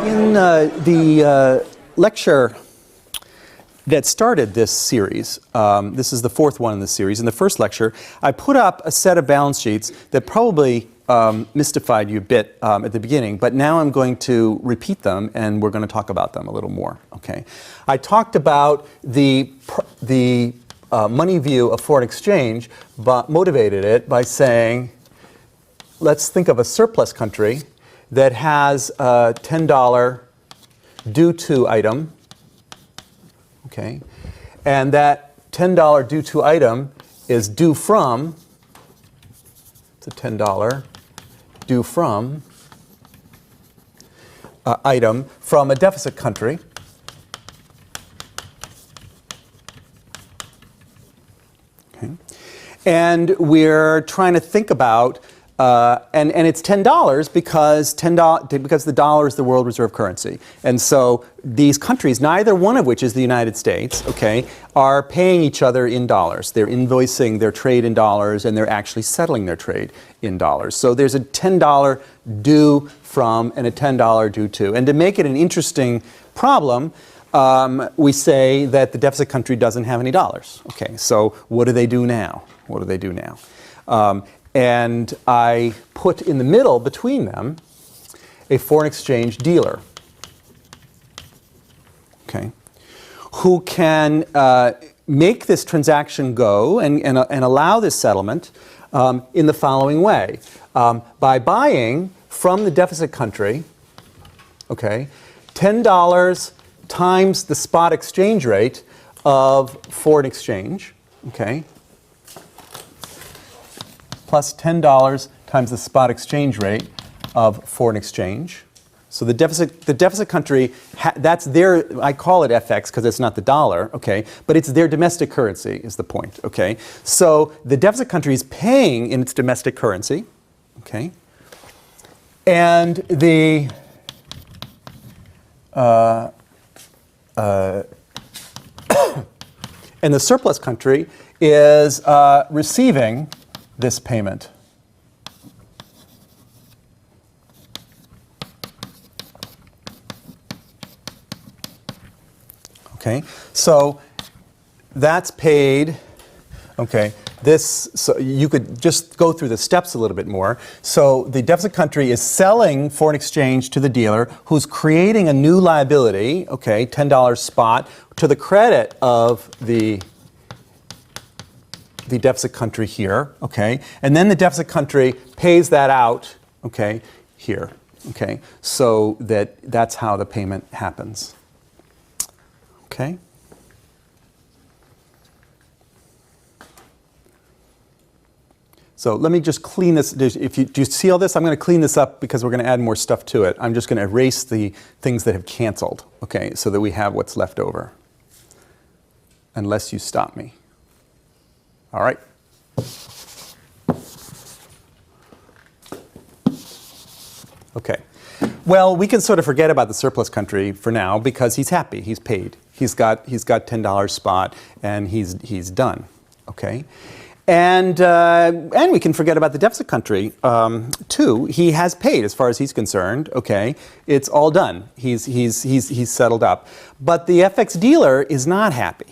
In the lecture that started this series, this is the fourth one in the series. In the first lecture, I put up a set of balance sheets that probably mystified you a bit at the beginning, but now I'm going to repeat them and we're going to talk about them a little more. Okay, I talked about the money view of foreign exchange, but motivated it by saying, let's think of a surplus country that has a $10 due to item, okay, and that $10 due to item is due from, it's a $10 due from item from a deficit country. Okay. And we're trying to think about and it's $10 because the dollar is the world reserve currency. And so these countries, neither one of which is the United States, okay, are paying each other in dollars. They're invoicing their trade in dollars and they're actually settling their trade in dollars. So there's a $10 due from and a $10 due to. And to make it an interesting problem, we say that the deficit country doesn't have any dollars. Okay, so what do they do now? What do they do now? And I put in the middle between them a foreign exchange dealer, okay, who can make this transaction go and allow this settlement in the following way. By buying from the deficit country, okay, $10 times the spot exchange rate of foreign exchange, okay, plus $10 times the spot exchange rate of foreign exchange. So the deficit country, that's their, I call it FX because it's not the dollar, okay, but it's their domestic currency is the point, okay. So the deficit country is paying in its domestic currency, okay, and the and the surplus country is receiving this payment. Okay, so that's paid. Okay, so you could just go through the steps a little bit more. So the deficit country is selling foreign exchange to the dealer who's creating a new liability, okay, $10 spot, to the credit of the deficit country here, okay, and then the deficit country pays that out, okay, here, okay, so that's how the payment happens, okay. So let me just clean this. Do you see all this? I'm going to clean this up because we're going to add more stuff to it. I'm just going to erase the things that have canceled, okay, so that we have what's left over, unless you stop me. All right. Okay. Well, we can sort of forget about the surplus country for now because he's happy. He's paid. He's got $10 spot and he's done. Okay. And we can forget about the deficit country too. He has paid as far as he's concerned. Okay. It's all done. He's settled up. But the FX dealer is not happy.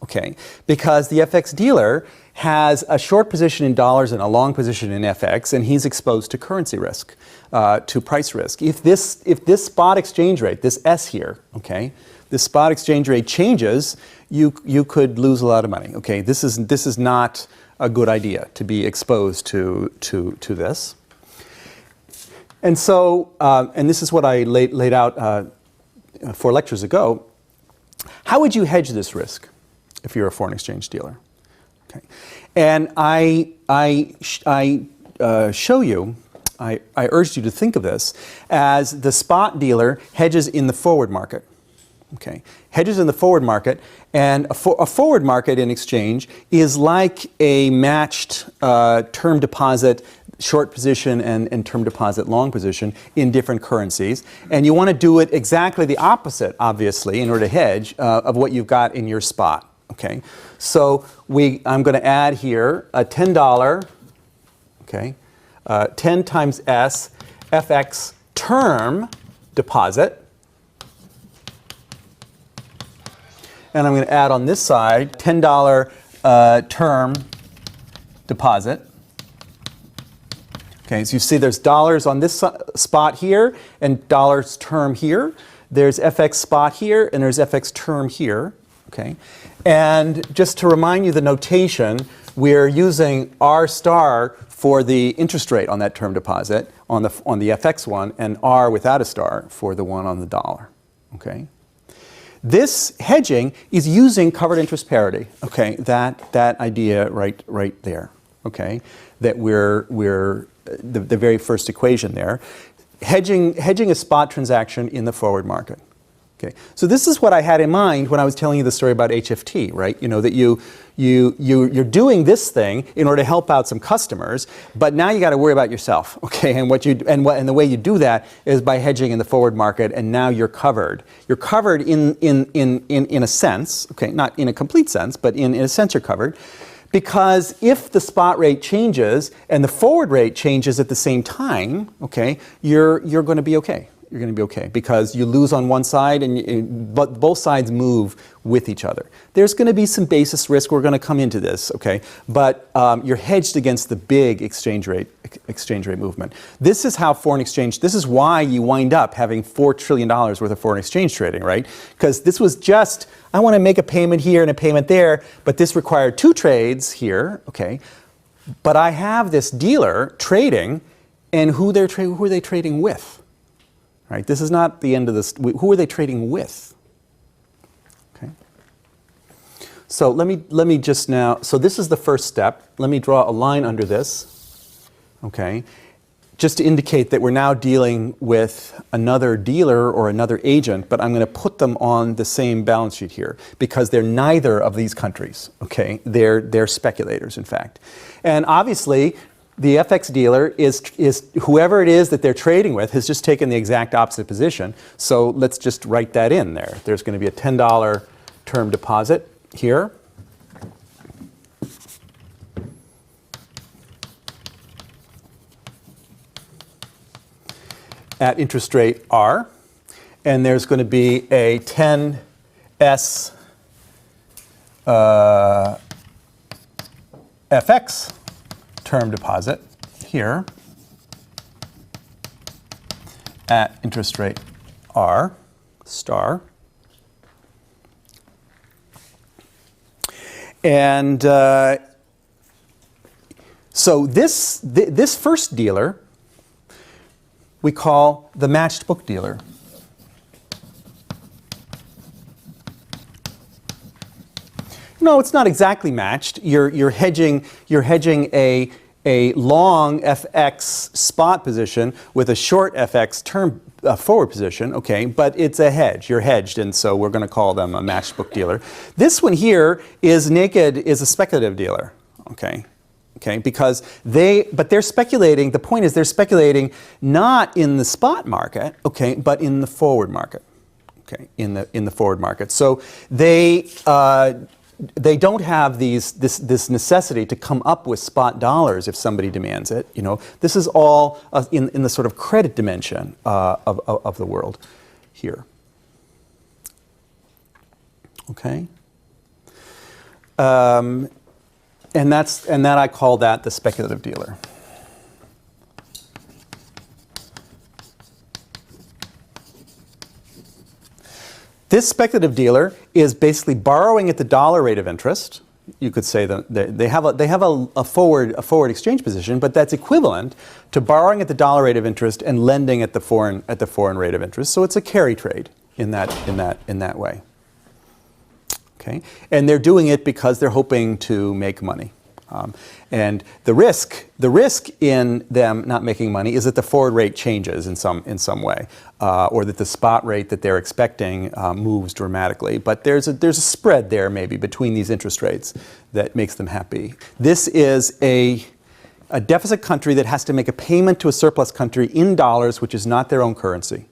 Okay, because the FX dealer has a short position in dollars and a long position in FX, and he's exposed to currency risk, to price risk. If this spot exchange rate, this S here, okay, this spot exchange rate changes, you could lose a lot of money. Okay, this is not a good idea to be exposed to this. And so, and this is what I laid out 4 lectures ago. How would you hedge this risk if you're a foreign exchange dealer? Okay, and I show you, I urged you to think of this as the spot dealer hedges in the forward market. Okay, hedges in the forward market, and a forward market in exchange is like a matched term deposit short position and term deposit long position in different currencies. And you want to do it exactly the opposite, obviously, in order to hedge of what you've got in your spot. Okay, so I'm going to add here a $10, okay, 10 times S, FX term deposit. And I'm going to add on this side $10 term deposit. Okay, so you see there's dollars on this spot here and dollars term here. There's FX spot here and there's FX term here. Okay, and just to remind you the notation, we're using R star for the interest rate on that term deposit on the FX one, and R without a star for the one on the dollar. Okay. This hedging is using covered interest parity. Okay, that idea right there. Okay, that we're the very first equation there, hedging a spot transaction in the forward market. Okay, so this is what I had in mind when I was telling you the story about HFT, right? You know, that you're doing this thing in order to help out some customers, but now you got to worry about yourself, okay? And the way you do that is by hedging in the forward market, and now you're covered. You're covered in a sense, okay, not in a complete sense, but in a sense you're covered, because if the spot rate changes and the forward rate changes at the same time, okay, you're going to be okay. You're going to be okay because you lose on one side, but both sides move with each other. There's going to be some basis risk. We're going to come into this, okay? But you're hedged against the big exchange rate movement. This is how foreign exchange. This is why you wind up having $4 trillion worth of foreign exchange trading, right? Because this was just, I want to make a payment here and a payment there, but this required 2 trades here, okay? But I have this dealer trading, and who are they trading with? Right, this is not the end of this. Who are they trading with? Okay. So let me just now. So this is the first step. Let me draw a line under this. Okay, just to indicate that we're now dealing with another dealer or another agent, but I'm going to put them on the same balance sheet here because they're neither of these countries. Okay, they're speculators, in fact, and obviously. The FX dealer is whoever it is that they're trading with has just taken the exact opposite position. So let's just write that in there. There's going to be a $10 term deposit here. At interest rate R. And there's going to be a 10S FX term deposit here at interest rate R star. And so this first dealer we call the matched book dealer. No, it's not exactly matched. You're hedging a long FX spot position with a short FX term forward position, okay, but it's a hedge. You're hedged, and so we're going to call them a matched book dealer. This one here is a speculative dealer, okay, because they're speculating. The point is they're speculating not in the spot market, okay, but in the forward market, okay, in the forward market. So they don't have this necessity to come up with spot dollars if somebody demands it. You know, this is all in the sort of credit dimension of the world here. Okay, and that I call that the speculative dealer. This speculative dealer is basically borrowing at the dollar rate of interest. You could say that they have a forward exchange position, but that's equivalent to borrowing at the dollar rate of interest and lending at the foreign rate of interest. So it's a carry trade in that way. Okay, and they're doing it because they're hoping to make money. And the risk in them not making money is that the forward rate changes in some way, or that the spot rate that they're expecting moves dramatically. But there's a spread there maybe between these interest rates that makes them happy. This is a deficit country that has to make a payment to a surplus country in dollars, which is not their own currency.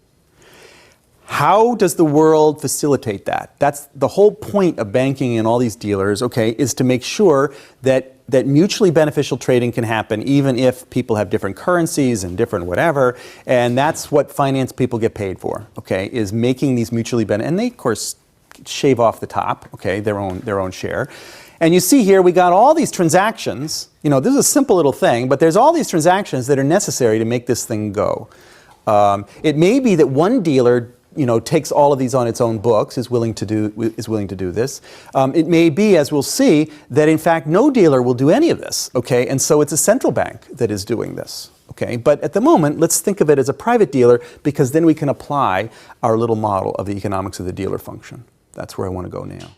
How does the world facilitate that? That's the whole point of banking and all these dealers, okay, is to make sure that mutually beneficial trading can happen even if people have different currencies and different whatever. And that's what finance people get paid for, okay, is making these mutually beneficial. And they, of course, shave off the top, okay, their own share. And you see here we got all these transactions. You know, this is a simple little thing, but there's all these transactions that are necessary to make this thing go. It may be that one dealer, you know, takes all of these on its own books, is willing to do this. It may be, as we'll see, that in fact no dealer will do any of this, okay? And so it's a central bank that is doing this, okay? But at the moment, let's think of it as a private dealer, because then we can apply our little model of the economics of the dealer function. That's where I want to go now.